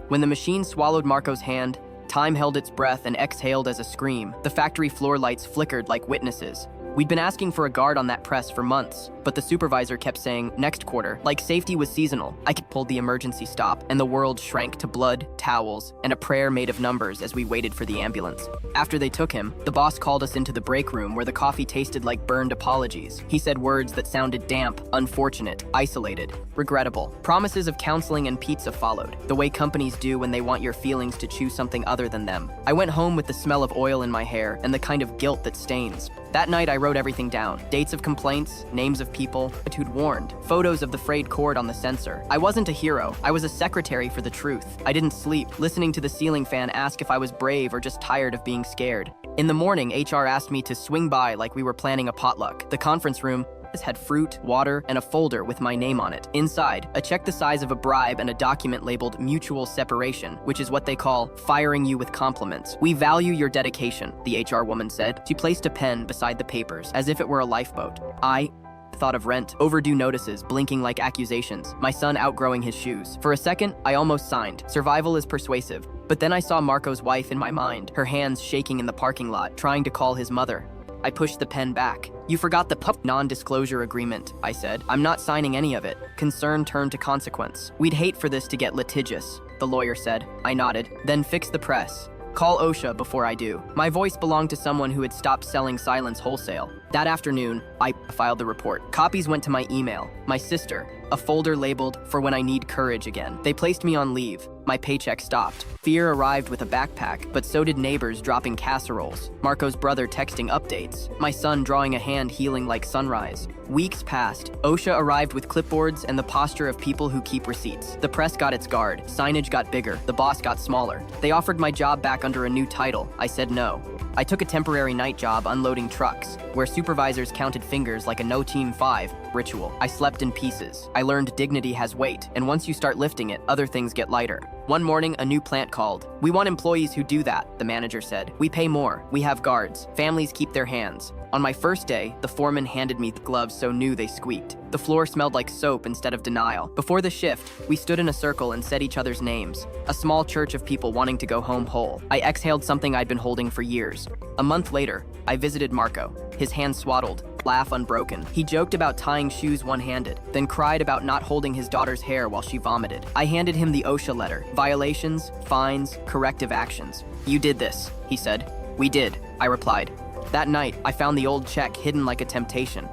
When the machine swallowed Marco's hand, time held its breath and exhaled as a scream. The factory floor lights flickered like witnesses. We'd been asking for a guard on that press for months, but the supervisor kept saying, next quarter, like safety was seasonal. I pulled the emergency stop, and the world shrank to blood, towels, and a prayer made of numbers as we waited for the ambulance. After they took him, the boss called us into the break room where the coffee tasted like burned apologies. He said words that sounded damp, unfortunate, isolated, regrettable. Promises of counseling and pizza followed, the way companies do when they want your feelings to choose something other than them. I went home with the smell of oil in my hair and the kind of guilt that stains. That night, I wrote everything down. Dates of complaints, names of people who'd warned, photos of the frayed cord on the sensor. I wasn't a hero. I was a secretary for the truth. I didn't sleep, listening to the ceiling fan ask if I was brave or just tired of being scared. In the morning, HR asked me to swing by like we were planning a potluck. The conference room had fruit, water, and a folder with my name on it. Inside, a check the size of a bribe and a document labeled mutual separation, which is what they call firing you with compliments. We value your dedication, the HR woman said. She placed a pen beside the papers, as if it were a lifeboat. I thought of rent, overdue notices blinking like accusations, my son outgrowing his shoes. For a second, I almost signed. Survival is persuasive. But then I saw Marco's wife in my mind, her hands shaking in the parking lot, trying to call his mother. I pushed the pen back. You forgot the non-disclosure agreement, I said. I'm not signing any of it. Concern turned to consequence. We'd hate for this to get litigious, the lawyer said. I nodded. Then fix the press. Call OSHA before I do. My voice belonged to someone who had stopped selling silence wholesale. That afternoon, I filed the report. Copies went to my email, my sister, a folder labeled, for when I need courage again. They placed me on leave. My paycheck stopped. Fear arrived with a backpack, but so did neighbors dropping casseroles, Marco's brother texting updates, my son drawing a hand healing like sunrise. Weeks passed. OSHA arrived with clipboards and the posture of people who keep receipts. The press got its guard. Signage got bigger. The boss got smaller. They offered my job back under a new title. I said no. I took a temporary night job unloading trucks, where supervisors counted fingers like a no team 5 ritual. I slept in pieces. I learned dignity has weight, and once you start lifting it, other things get lighter. One morning, a new plant called. We want employees who do that, the manager said. We pay more. We have guards. Families keep their hands. On my first day, the foreman handed me the gloves so new they squeaked. The floor smelled like soap instead of denial. Before the shift, we stood in a circle and said each other's names. A small church of people wanting to go home whole. I exhaled something I'd been holding for years. A month later, I visited Marco, his hand swaddled, laugh unbroken. He joked about tying shoes one-handed, then cried about not holding his daughter's hair while she vomited. I handed him the OSHA letter. Violations, fines, corrective actions. You did this, he said. We did, I replied. That night, I found the old check hidden like a temptation.